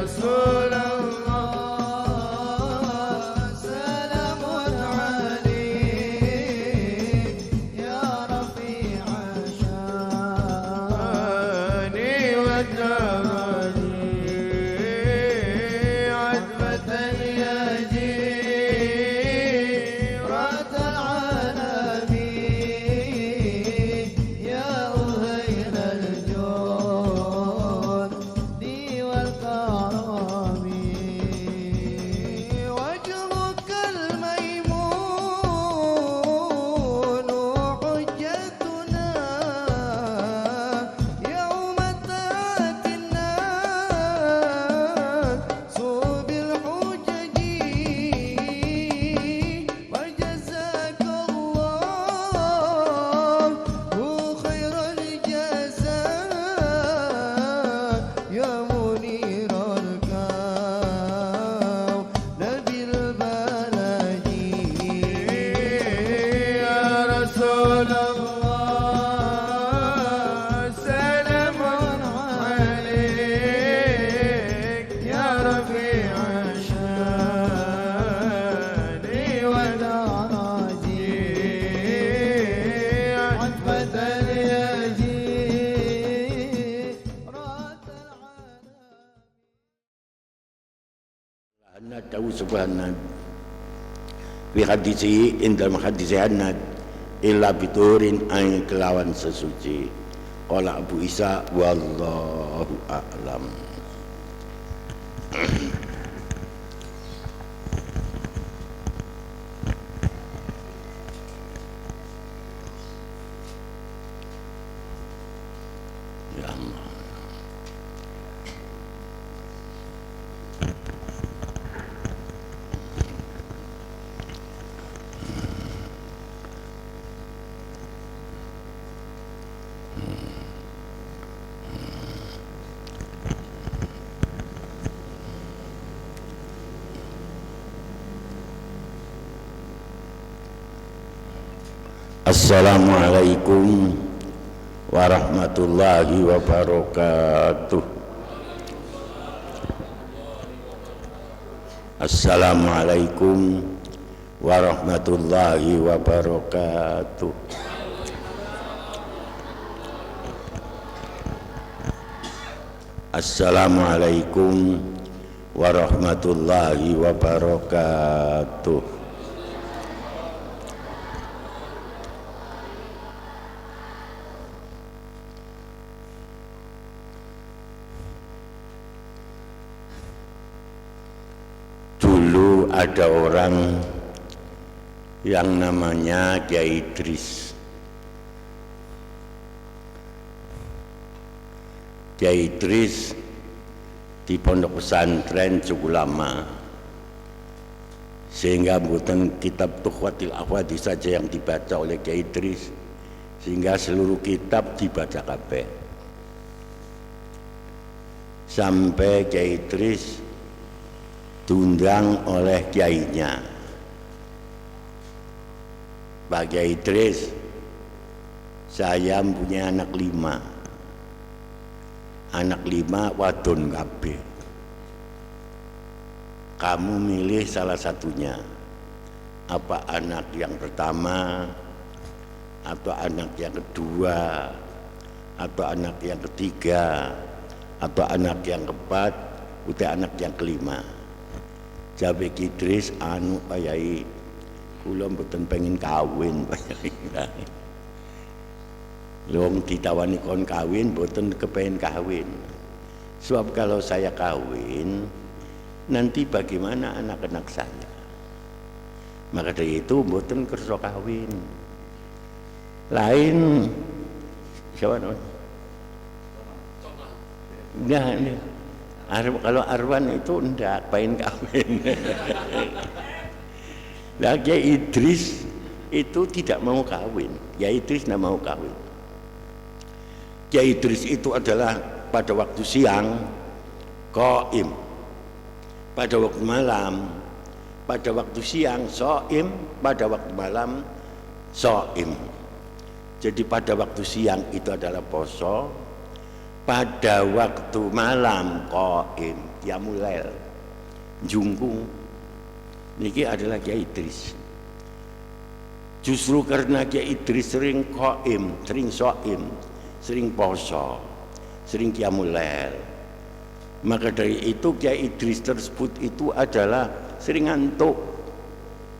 رسول الله سلام عليك يا رفيع شاني ودرجي عتبة يجيرة العالمين يا أهيل الجود والكرم وجهك الميمون حجتنا يوم تأتي الناس بالحجج وجزاك الله خير الجزاء يا منير الكون بالبلد يا رسول الله سلام عليك يا رفيع شاني ودرجي عتبة يجيرة Anad tahu subhanad fi hadisi indal hadisi anad illa biturin ay kelawan sesuci qala Abu Isa wallahu a'lam. Ya Allah. Assalamualaikum warahmatullahi wabarakatuh. Assalamualaikum warahmatullahi wabarakatuh. Assalamualaikum warahmatullahi wabarakatuh. Dulu ada orang yang namanya Kiai Idris. Kiai Idris di pondok pesantren cukup lama, sehingga bukan kitab Tuhfatul Ahwadi saja yang dibaca oleh Kiai Idris, sehingga seluruh kitab dibaca kabeh. Sampai Kiai Idris diundang oleh kiainya, Pak Kiai Idris, saya punya anak 5 wadon kabeh. Kamu milih salah satunya, apa anak yang pertama atau anak yang kedua atau anak yang ketiga atau anak yang keempat atau anak yang kelima. Jabe Idris anu Pak Yai, kula mboten pengen kawin Pak Yai. Long ditawani kon kawin mboten kepengen kawin. Sebab kalau saya kawin nanti bagaimana anak-anak saya? Maka dari itu mboten kersa kawin. Lain siapa namanya? Enggak. Kalau Arwan itu enggak pengen kawin. Lah Kiai Idris itu tidak mau kawin. Kiai Idris tidak mau kawin. Kiai Idris itu adalah pada waktu siang qaim, pada waktu malam, pada waktu siang shaim, pada waktu malam shaim. Jadi pada waktu siang itu adalah poso, pada waktu malam qaim. Qiyamul Lail jungkung niki adalah Kiai Idris. Justru karena Kiai Idris sering qaim, sering shaim, sering poso, sering Qiyamul Lail, maka dari itu Kiai Idris tersebut itu adalah sering ngantuk.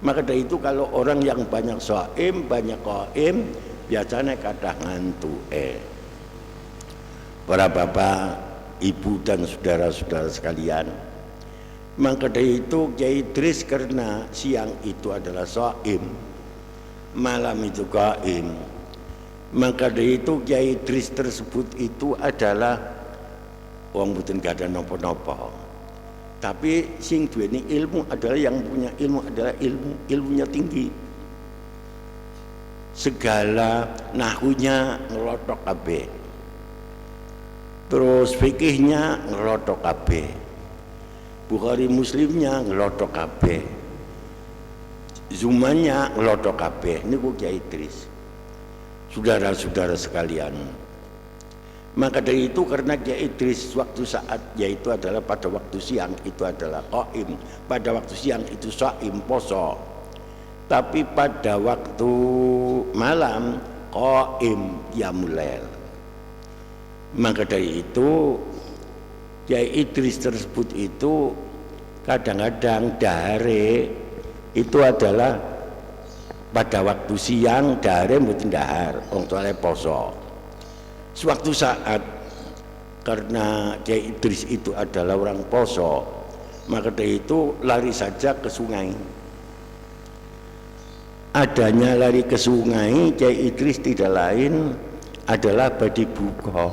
Maka dari itu kalau orang yang banyak shaim, banyak qaim, biasanya kadang ngantuk. Para bapak, ibu dan saudara-saudara sekalian, maka dari itu Kiai Idris karena siang itu adalah shaim, malam itu qaim, maka dari itu Kiai Idris tersebut itu adalah wong mboten gadah napa-napa, tapi sing duweni ilmu adalah yang punya ilmu adalah ilmunya tinggi, segala nahunya ngelotok kabeh, terus fikihnya ngelotok kabeh, Bukhari Muslimnya ngelotok kabeh, Zumanya ngelotok kabeh. Niku Kiai Idris. Saudara-saudara sekalian, maka dari itu karena Kiai Idris waktu saat yaitu adalah pada waktu siang itu adalah qaim, pada waktu siang itu shaim poso, tapi pada waktu malam qaim Qiyamul Lail. Maka dari itu Kiai Idris tersebut itu kadang-kadang dahare itu adalah pada waktu siang, dahare mboten dahar, wong tuane poso. Suatu saat karena Kiai Idris itu adalah orang poso, maka dari itu lari saja ke sungai. Adanya lari ke sungai Kiai Idris tidak lain adalah badhe buka.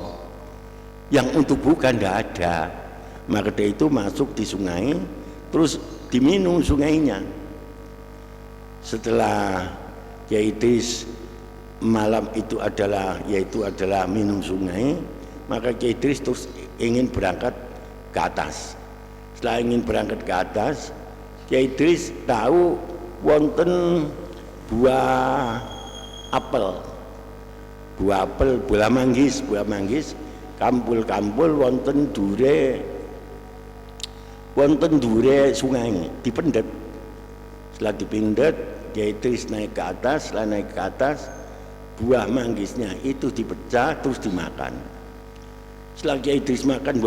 Yang untuk buka tidak ada, maka dari itu masuk di sungai terus diminum sungainya. Setelah Kiai Idris malam itu adalah yaitu adalah minum sungai, maka Kiai Idris terus ingin berangkat ke atas. Setelah ingin berangkat ke atas, Kiai Idris tahu wonten buah apel, buah manggis, kampul wonten dure sungai dipendet. Setelah dipindet, Kiai Idris naik ke atas. Setelah naik ke atas, buah manggisnya itu dipecah terus dimakan. Setelah Kiai Idris makan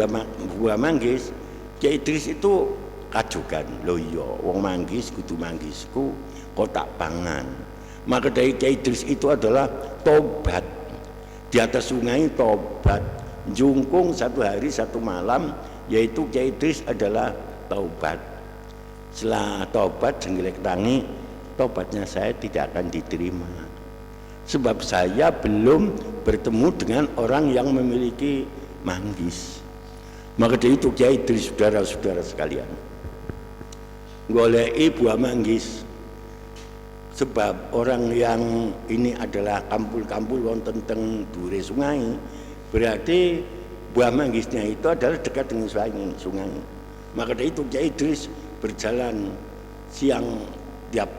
buah manggis, Kiai Idris itu kajukan, loh iya wong manggis kudu manggisku kok tak pangan. Maka dari Kiai Idris itu adalah tobat di atas sungai, tobat jungkung 1 hari 1 malam, yaitu Kiai Idris adalah taubat. Setelah taubat jenggelek tangi, taubatnya saya tidak akan diterima sebab saya belum bertemu dengan orang yang memiliki manggis. Maka dari itu Kiai Idris, saudara-saudara sekalian, goleki buah manggis, sebab orang yang ini adalah kampul-kampul wonten teng dure sungai, berarti buah manggisnya itu adalah dekat dengan sungai. Maka dari itu Kiai Idris berjalan siang tiap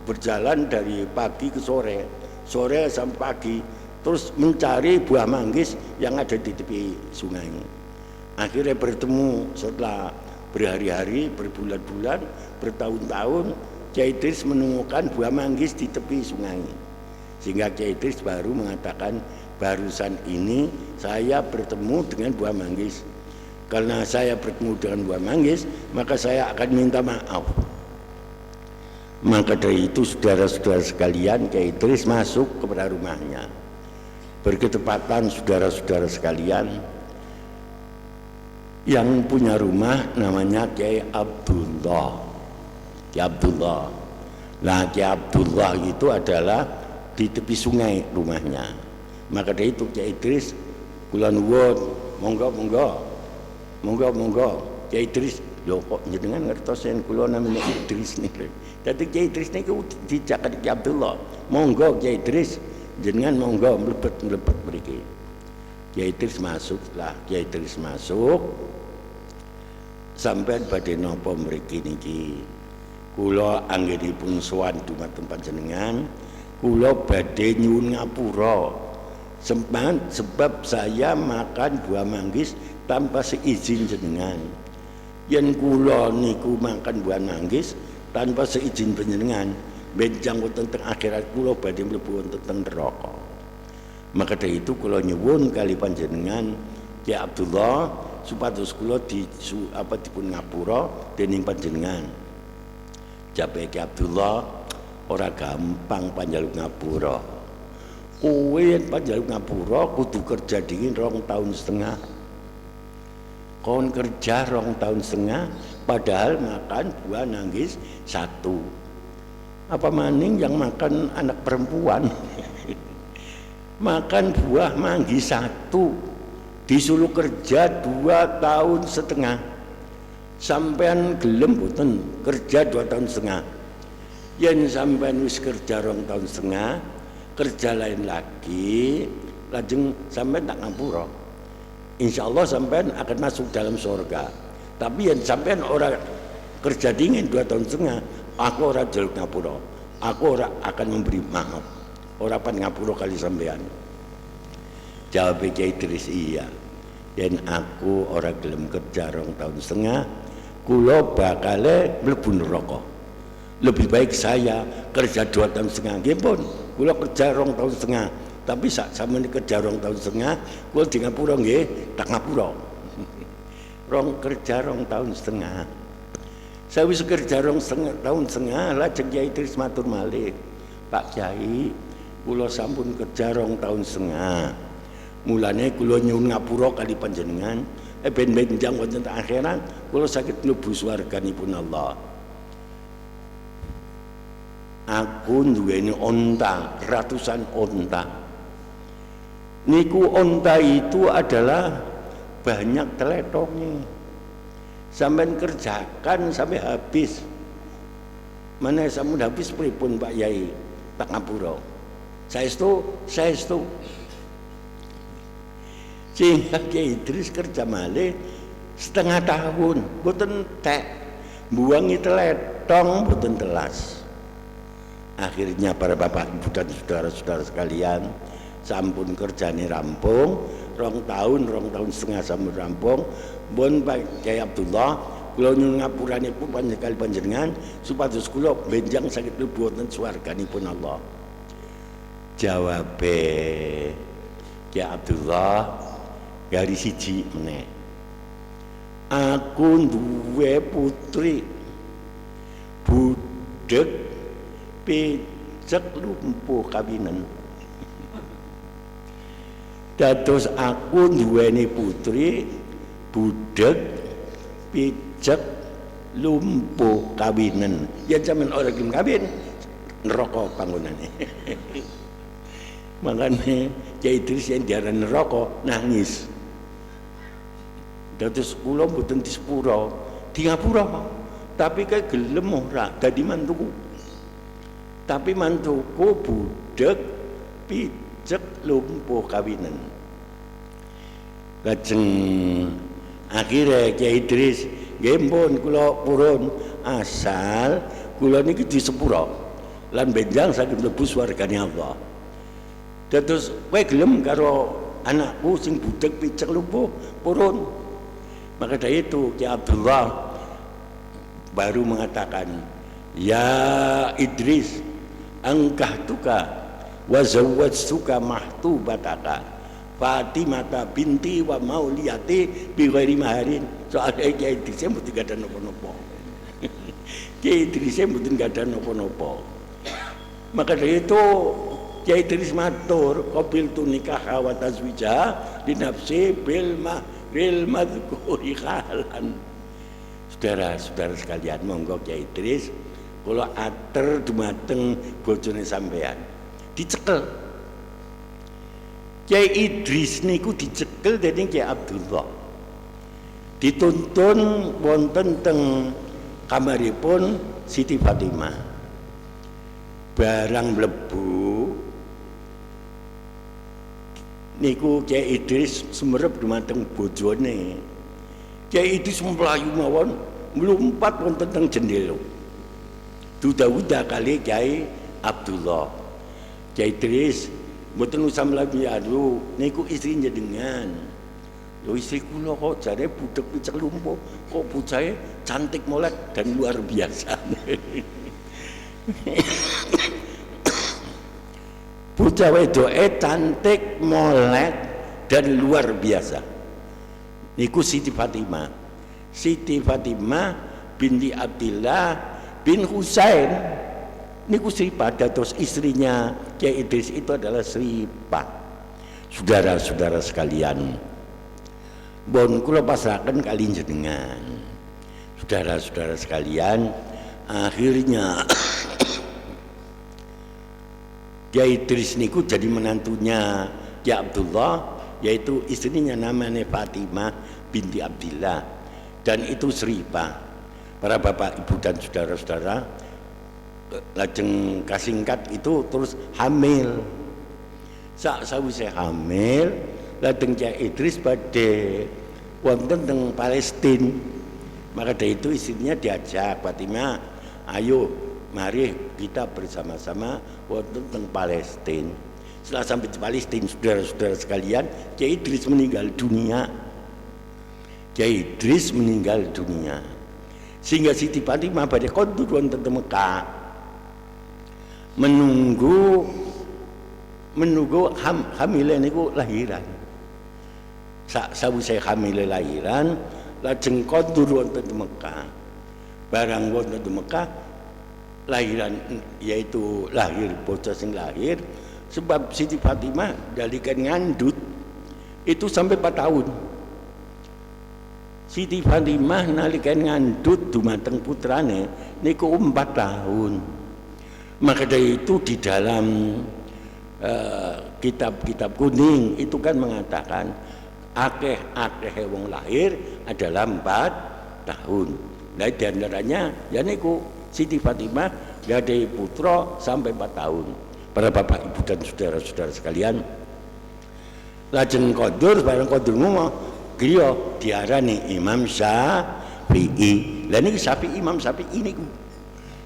berjalan dari pagi ke sore sampai pagi, terus mencari buah manggis yang ada di tepi sungai. Akhirnya bertemu setelah berhari-hari, berbulan-bulan, bertahun-tahun, Kiai Idris menemukan buah manggis di tepi sungai. Sehingga Kiai Idris baru mengatakan, barusan ini saya bertemu dengan buah manggis. Karena saya bertemu dengan buah manggis, maka saya akan minta maaf. Maka dari itu saudara-saudara sekalian, Kiai Idris masuk kepada rumahnya. Berketepatan saudara-saudara sekalian, yang punya rumah namanya Kiai Abdullah. Kiai Abdullah. Nah, Kiai Abdullah itu adalah di tepi sungai rumahnya. Maka dari itu Kiai Idris kula nuwun, monggo Kiai Idris, lho kok jenengan ngertosen kula namanya Idris niku. Dadi Kiai Idris niku dijaket Kiai Abdullah. Monggo Kiai Idris, jenengan monggo mlebet mriki. Kiai Idris masuk, lah Kiai Idris masuk sampai badhe napa mriki niki. Kula anggenipun sowan dumateng panjenengan, kula badhe nyuwun ngapura sebab saya makan buah manggis tanpa seizin jenengan. Yen kula niku makan buah manggis tanpa seizin panjenengan, benjang wonten teng akhirat kula badhe mlebu wonten teng neraka. Maka dari itu kula nyuwun kali panjenengan Ki Abdullah supados kula dipun ngapura dening panjenengan. Jabe Ki Abdullah ora gampang panjaluk ngapura. Kowe yen panjaluk ngapura kudu kerja dingin 2,5 tahun. Kon kerja 2,5 tahun padahal makan buah nanggis 1. Apa maning yang makan anak perempuan? Makan buah manggis 1 disuruh kerja 2,5 tahun. Sampean gelem boten kerja 2,5 tahun. Yen sampean wis kerja 2,5 tahun, kerja lain lagi, lajeng sampean tak ngapura. Insyaallah sampean akan masuk dalam surga. Tapi yang sampean orang kerja dingin 2,5 tahun, aku ora jaluk ngapura. Aku ora akan memberi maaf. Ora pan ngapura kali sampean. Jawab Kiai Idris iya. Dan aku ora gelem kerja 2,5 tahun, kula bakale mlebu neraka. Lebih baik saya kerja 2,5 tahun nggih pun. Kula kerja 2,5 tahun. Tapi sak sampeyan kerja 2,5 tahun, kula di ngapura nggih, tak ngapura. Kerja 2,5 tahun. Saya wis kerja 2,5 tahun, lajeng Kiai Idris matur malih, Pak Kiai, kula sampun kerja 2,5 tahun. Mulane kula nyuwun ngapura kali panjenengan, ben benjang wonten akhirat kula saged mlebu swarganipun Allah. Aku duweni onta, ratusan onta. Niku onta itu adalah banyak teletongnya. Sampai kerjakan sampai habis. Mana sampun habis pripun Pak Yai? Tak ngapura. Saestu. Sehingga Kiai Idris kerja malih 1,5 tahun, boten tek. Buangi teletong boten telas. Akhirnya para bapak ibu dan saudara-saudara sekalian, sampun kerjane rampung, 2 tahun setengah sampun rampung. Pun Pak Kiai Abdullah, kula nyuwun ngapuranipun panjenengan supados kula benjang saged mlebu wonten swarganipun Allah. Jawabe Kiai Abdullah dari siji meneh. Aku duwe putri budek picek lumpuh kawinan. Dados aku duweni putri budek picek lumpuh kawinan. Ya zaman orang gelem kawin neraka panggonane. Makane Kiai Idris yang diarani neraka nangis. Dados kula mboten disepura, di ngapura. Tapi kayak gelem ora dadi mantuku. Tapi mantuku budek picek lumpuh kawinan. Lajeng akhirnya Kiai Idris nggih pun kula purun asal kula niki disepura lan benjang saged mlebu swargane Allah. Dados kowe gelem karo anakku sing budek picek lumpuh purun. Maka dari itu Kiai Abdullah baru mengatakan, ya Idris, angkahtuka wa zawwajtuka mahtubataka Fatimata binti wa mauliyati bi ghairi maharin. Soalnya Kiai Idris mboten gadah napa-napa. Kiai Idris mboten gadah napa-napa. Maka dari itu Kiai Idris matur, qabiltu nikah wa tazwija li nafsi bil madhkuri halan. Saudara-saudara sekalian, monggo Kiai Idris kula ater dumateng bojone sampean dicekel. Kiai Idris niku dicekel dening Kiai Abdullah, dituntun wonten teng kamaripun Siti Fatimah. Barang mlebu niku Kiai Idris sumerep dumateng bojone. Kiai Idris mlayu mawon mlumpat wonten teng jendela. Duda-duda kali Kiai Abdullah. Kiai Idris mboten usah mlayu niku istri jenengan. Lho istri kula kok jare budek picek lumpuh, kok bocahe cantik molek dan luar biasa. Bocah wedoke cantik molek dan luar biasa. Niku Siti Fatimah. Siti Fatimah binti Abdillah bin Husain. Niku Sripah, terus istrinya Kiai Idris itu adalah Sripah. Saudara-saudara sekalian, bon kula pasrahaken kali jenengan. Saudara-saudara sekalian, akhirnya Kiai Idris niku jadi menantunya Kiai Abdullah, yaitu istrinya namanya Fatimah binti Abdillah, dan itu Sripah. Para bapak ibu dan saudara-saudara, lajeng kasingkat itu terus hamil. Sawise hamil, lajeng Kiai Idris badhe wonten teng Palestina. Maka dari itu istrinya diajak, Fatimah, ayo mari kita bersama-sama wonten teng Palestina. Setelah sampai di Palestina, saudara-saudara sekalian, Kiai Idris meninggal dunia. Kiai Idris meninggal dunia. Sehingga Siti Fatimah badhe kondur wonten teng Mekah. Menunggu hamile niku lahiran. Sawise hamile lahiran, lajeng kondur wonten teng Mekah. Barang wonten teng Mekah lahiran, yaitu lahir bocah sing lahir. Sebab Siti Fatimah dalikan ngandut itu sampai 4 tahun. Siti Fatimah nalikan ngandut dumateng putrane niku 4 tahun. Maka dari itu di dalam kitab-kitab kuning itu kan mengatakan akeh wong lahir adalah 4 tahun. Nah diantaranya ya niku Siti Fatimah gadai putra sampai 4 tahun. Para bapak ibu dan saudara-saudara sekalian, lajeng kondur, bareng kondur ngomong griya diarani Imam Syafi'i. Lah niki Syafi'i, Imam Syafi'i niku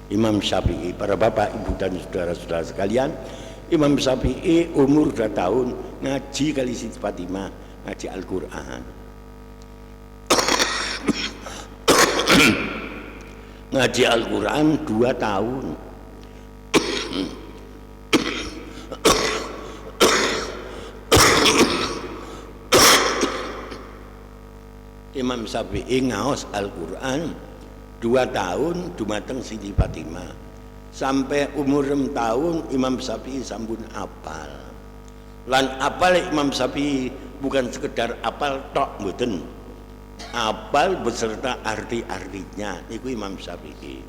Imam Syafi'i. Para bapak ibu dan saudara-saudara sekalian, Imam Syafi'i umur 2 tahun ngaji kali Siti Fatimah, ngaji Al-Qur'an. Ngaji Al-Qur'an 2 tahun. Imam Syafi'i ngaos Al-Qur'an 2 tahun dumateng Siti Fatimah. Sampai umur 6 tahun Imam Syafi'i sampun apal. Lan apal Imam Syafi'i bukan sekedar apal tok mboten. Apal beserta arti-artinya niku Imam Syafi'i.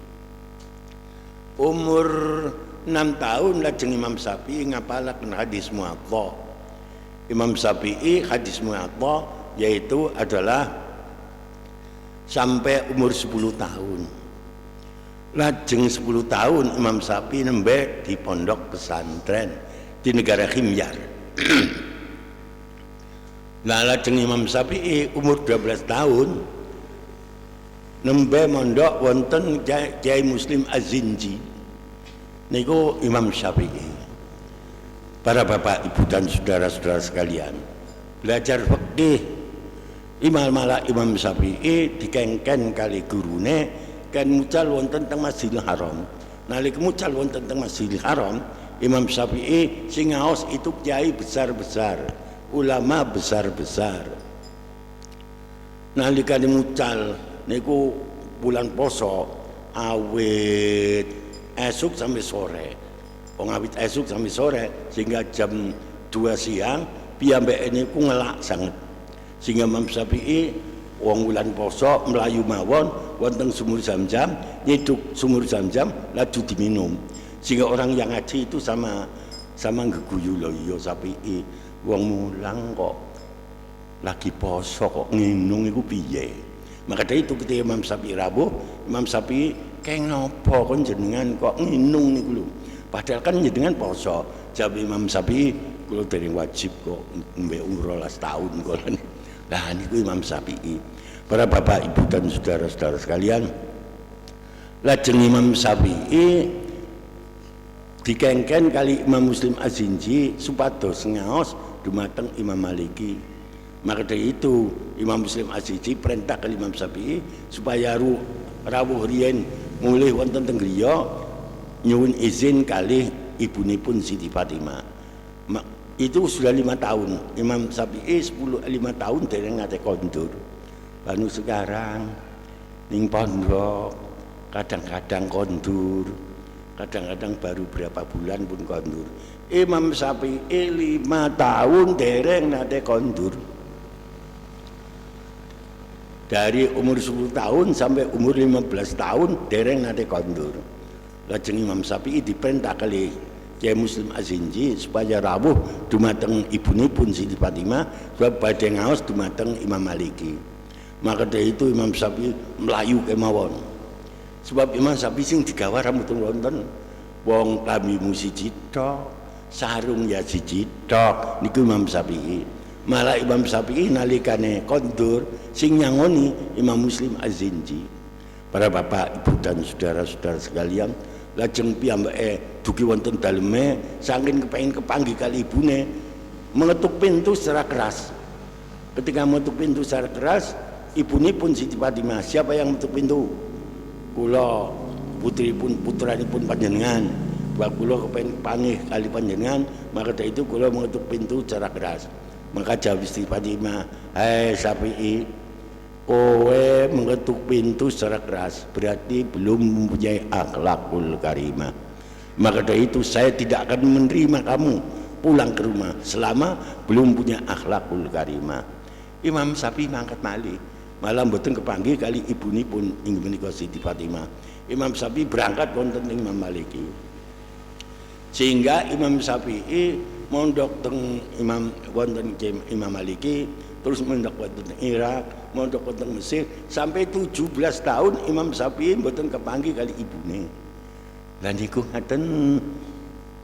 Umur 6 tahun lajeng Imam Syafi'i ngapalaken hadis Muwatta. Imam Syafi'i hadis Muwatta yaitu adalah sampai umur 10 tahun. Lajeng 10 tahun Imam Syafi'i nembe di pondok pesantren di negara Himyar. Nah lajeng Imam Syafi'i umur 12 tahun nembe mondok wonten Kiai Muslim Az-Zinji. Niku Imam Syafi'i. Para bapak ibu dan saudara-saudara sekalian, belajar fikih Imam Syafi'i dikengken kali gurune kan mucal wonten teng Masjidil Haram. Nalika mucal wonten teng Masjidil Haram, Imam Syafi'i sing ngaos itu kiai besar-besar, ulama besar-besar. Nalika mucal niku bulan poso awit esuk sampai sore. Wong awit esuk sampai sore sehingga jam 2 siang piyambake niku ngelak sanget. Sehingga Imam Syafi'i wong wulan poso melayu mawon wonten sumur Zam-Zam, nyiduk sumur Zam-Zam laju diminum. Sehingga orang yang ngaji itu sama ngeguyu lho, iya Syafi'i wong mulang kok lagi poso kok nginung iku piye. Maka dari itu ketika Imam Syafi'i rawuh, Imam Syafi'i keng nopo kon jenengan kok nginung niku lho. Padahal kan jenengan poso. Jawab Imam Syafi'i, kula dereng wajib kok mbek umur 12 tahun kok. Nah niku Imam Syafi'i. Para bapak ibu dan saudara-saudara sekalian, lajeng Imam Syafi'i dikengken kali Imam Muslim Az-Zinji supados ngaos dumateng Imam Maliki. Maka dari itu Imam Muslim Az-Zinji perintah kali Imam Syafi'i supaya rawuh riyen mulih wonten teng griya nyuwun izin kali ibunipun Siti Fatimah. Itu sudah 5 tahun. Imam Syafi'i 5 tahun dereng ngate kondur. Banu sekarang ning pondok kadang-kadang kondur, kadang-kadang baru berapa bulan pun kondur. Imam Syafi'i 5 tahun dereng nate kondur. Dari umur 10 tahun sampai umur 15 tahun dereng nate kondur. Lajeng Imam Syafi'i diperintah kali Kiai Muslim Az-Zinji supaya rawuh dumateng ibunipun Siti Fatimah sebab badhe ngaos dumateng Imam Maliki. Maka dari itu Imam Syafi'i melayu kemawon. Sebab Imam Syafi'i sing digawa rambutun wonten wong klambimu siji tok, sarung ya siji tok niku Imam Syafi'i. Malah Imam Syafi'i nalikane kondur sing nyangoni Imam Muslim Az-Zinji. Para bapak, ibu dan saudara-saudara sekalian, lajeng piyambake dugi wonten daleme saking kepengin kepanggih kali ibune mengetuk pintu secara keras. Ketika mengetuk pintu secara keras, ibunipun Siti Fatimah, siapa yang mengetuk pintu? Kula putranipun panjenengan. Bahwa kula kepengin panggih kali panjenengan, maka dari itu kula mengetuk pintu secara keras. Maka jawab Siti Fatimah, "Hai Syafi'i, kowe mengetuk pintu secara keras berarti belum mempunyai akhlakul karimah. Maka dari itu saya tidak akan menerima kamu pulang ke rumah selama belum punya akhlakul karimah." Imam Syafi'i mangkat malih, malah mboten kepanggih kali ibunipun inggih menika Siti Fatimah. Imam Syafi'i berangkat wonten Imam Maliki. Sehingga Imam Syafi'i mondok teng Imam wonten Imam Maliki, terus mondok wonten Irak, mondok wonten Mesir sampai 17 tahun Imam Syafi'i mboten kepanggih kali ibune. Lah niku ngaten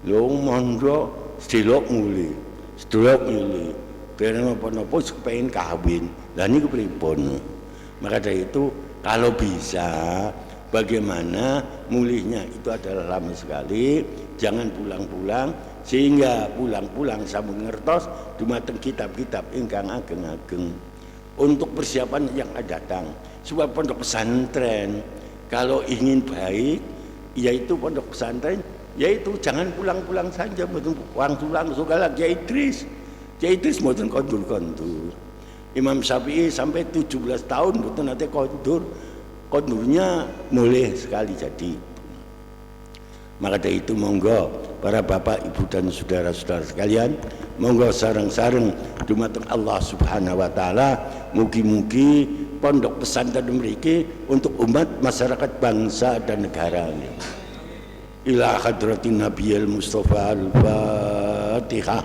lho mondok sedhelok muli, sedhelok muli. Dereng napa-napa kepengin kawin. Lah niku pripun? Maka dari itu kalau bisa bagaimana mulihnya itu adalah lama sekali, jangan pulang-pulang sehingga pulang-pulang sampun ngertos dumateng kitab-kitab ingkang ageng-ageng untuk persiapan yang akan datang. Sebab pondok pesantren kalau ingin baik yaitu pondok pesantren yaitu jangan pulang-pulang saja mboten langsung kala Kiai Idris mboten kondur-kondur. Imam Syafi'i sampai 17 tahun mboten nate kondur. Kondurnya mulai sekali jadi. Maka dari itu monggo para bapak, ibu dan saudara-saudara sekalian, monggo sareng-sareng dumateng Allah Subhanahu wa taala mugi-mugi pondok pesantren mriki untuk umat masyarakat bangsa dan negara ini. Ila hadratin Nabiyil Mustafa al-Fatihah.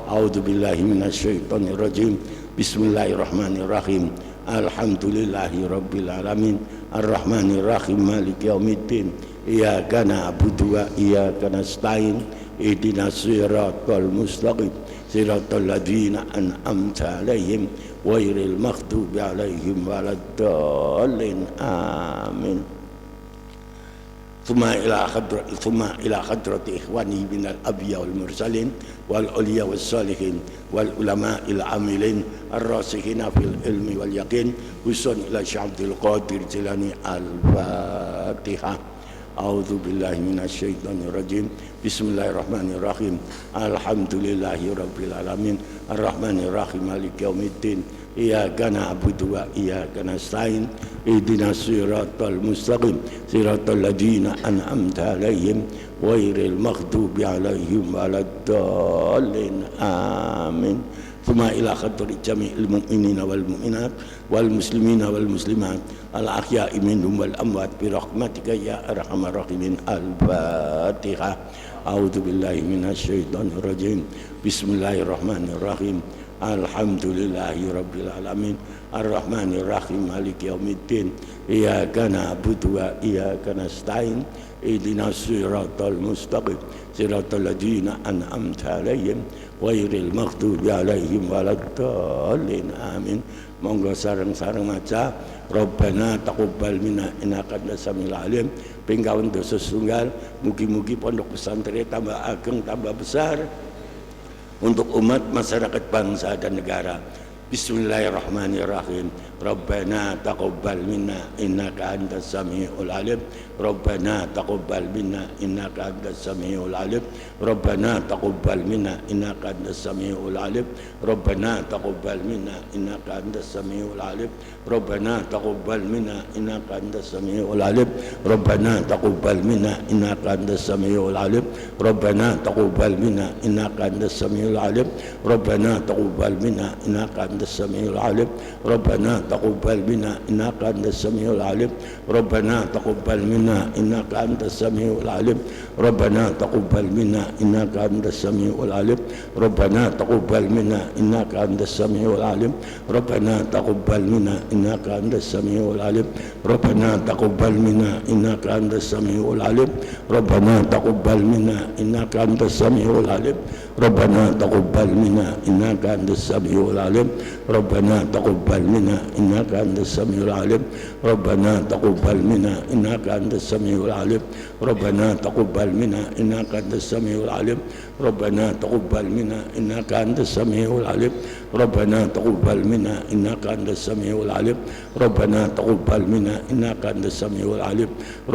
A'udzubillahi minasyaitonir rajim. Bismillahirrahmanirrahim. Alhamdulillahi rabbil alamin. Ar-Rahmanir Rahim. Maliki yaumiddin. Iyyaka na'budu wa iyyaka nasta'in. Ihdinas siratal mustaqim. Siratal ladzina an'amta 'alaihim ghairil maghdubi 'alaihim waladdallin. Amin. Thumma ila hadrati ikhwani minal abya wal mursalin wal uliya was salihin wal ulama il amilin ar-rasikhina fil ilmi wal yaqin husun ila Syabdul Qadir Jilani al-Fatihah. A'udzu billahi minasy syaithanir rajim. Bismillahirrahmanirrahim. Alhamdulillahi rabbil alamin. Ar-Rahmanir Rahim. Maliki yaumiddin. Iyyaka na'budu wa iyyaka nasta'in. Ihdinas siratal mustaqim. Siratal ladzina an'amta 'alaihim ghairil maghdubi 'alaihim waladdallin. Amin. Tsumma ila khatri jami'il mu'minina wal mu'minat wal muslimina wal muslimat al ahya'i minhum wal amwat bi rahmatika ya arhamar rahimin. Al-Fatihah. A'udzu billahi minasy syaithanir rajim. Bismillahirrahmanirrahim. Alhamdulillahi rabbil alamin. Ar-Rahmanir Rahim. Maliki yaumiddin. Iyyaka na'budu wa iyyaka nasta'in. Ihdinas siratal mustaqim. Siratal ladzina an'amta 'alaihim ghairil maghdubi 'alaihim waladdallin. Amin. Monggo sareng-sareng maca Rabbana taqabbal minna innaka antas samiul alim. Ping kawan dosa setunggal, mugi-mugi pondok pesantren tambah ageng tambah besar untuk umat masyarakat bangsa dan negara. Bismillahirrahmanirrahim. Rabbana taqabbal minna innaka antas samiul alim. Rabbana taqabbal minna innaka antas samiul alim. Rabbana taqabbal minna innaka antas samiul alim. Rabbana taqabbal minna innaka antas samiul alim. Rabbana taqabbal minna innaka antas samiul alim. Rabbana taqabbal minna innaka antas samiul alim. Rabbana taqabbal minna innaka antas samiul alim. Rabbana taqabbal minna innaka antas samiul alim. Rabbana taqabbal minna innaka antas samiul alim. Rabbana taqabbal minna innaka antas samiul alim. Rabbana taqabbal minna innaka antas samiul alim. Rabbana taqabbal minna innaka antas samiul alim. Rabbana taqabbal minna innaka antas samiul alim. Rabbana taqabbal minna innaka antas samiul alim. Rabbana taqabbal minna innaka antas samiul alim. Rabbana taqabbal minna innaka antas samiul alim. Rabbana taqabbal minna innaka antas samiul alim. Rabbana taqabbal minna innaka antas samiul alim. Rabbana taqabbal minna innaka antas samiul alim. Rabbana taqabbal minna innaka antas samiul alim. Rabbana taqabbal minna innaka antas samiul alim. Rabbana taqabbal minna innaka antas samiul alim.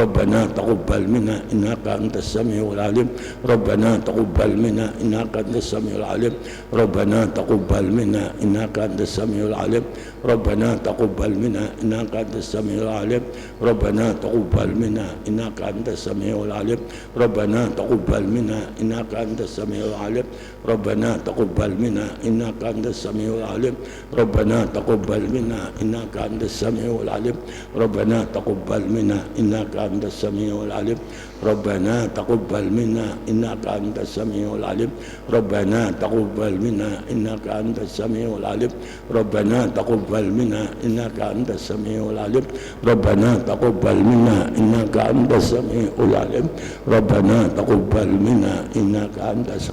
Rabbana taqabbal minna innaka antas samiul alim. Rabbana taqabbal minna innaka antas samiul alim. Rabbana taqabbal minna innaka antas samiul alim. Rabbana taqabbal minna innaka antas samiul alim. Rabbana taqabbal minna innaka antas samiul alim. Rabbana taqabbal minna innaka antas samiul alim. Rabbana taqabbal minna innaka antas samiul alim. Rabbana taqabbal minna innaka antas samiul alim. Rabbana taqabbal minna innaka antas samiul alim. Rabbana taqabbal minna innaka antas samiul alim. Rabbana taqabbal minna innaka antas samiul alim. Rabbana taqabbal minna innaka antas samiul alim. Rabbana taqabbal minna innaka antas samiul alim. Rabbana taqabbal minna innaka antas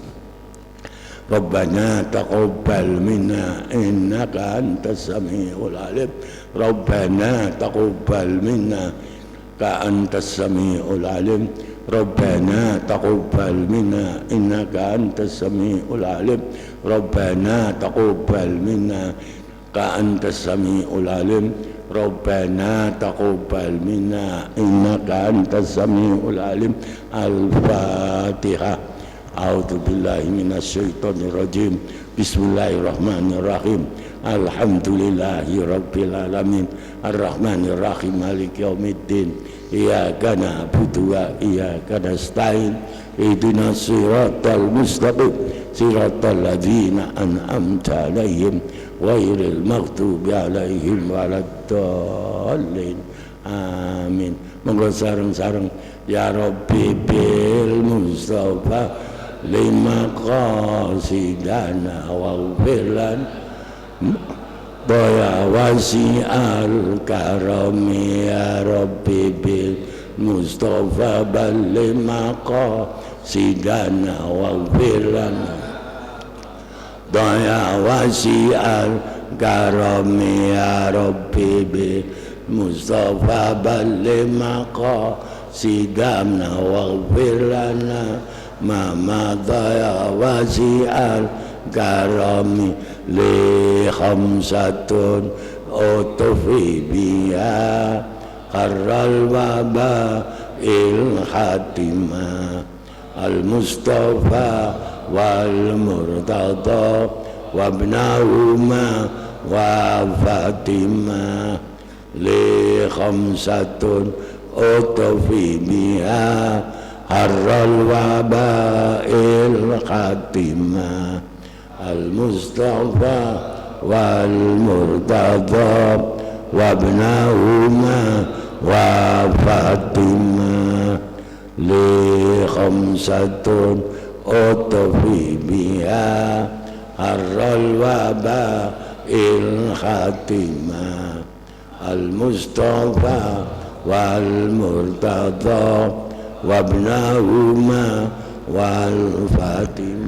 Rabbana taqabbal minna innaka antas samiul alim. Rabbana taqabbal minna ka antas samiul alim. Rabbana taqabbal minna innaka antas samiul alim. Rabbana taqabbal minna ka antas samiul alim. Rabbana taqabbal minna innaka antas samiul alim. Al-Fatihah. A'udzu billahi minasyaitonir rajim. Bismillahirrahmanirrahim. Alhamdulillahi rabbil alamin. Arrahmanir rahim. Maliki yaumiddin. Iyyaka na'budu wa iyyaka nasta'in. Ihdinas siratal mustaqim. Siratal ladzina an'amta 'alaihim ghairil maghdubi 'alaihim waladdallin. Amin. Monggo sareng-sareng ya Rabbi bil Mustafa lima qasidana waghfir lana ya wasi'al karami ya Rabbi bil Mustafa lima qasidana waghfir lana ya wasi'al karami ya Rabbi bil Mustafa lima qasidana waghfir lana Mama daya wasi'al karami li khamsatun utufi biya karral waba il khatimah al mustafa wal murtada wabnahuma wa fatimah li khamsatun utufi biya harral waba'il khatimah al-mustafa wal murtada wabnahuma wa fatimah li khamsatun utufi biha harral waba'il khatimah al-mustafa wal murtada wabnahuma wal fatimah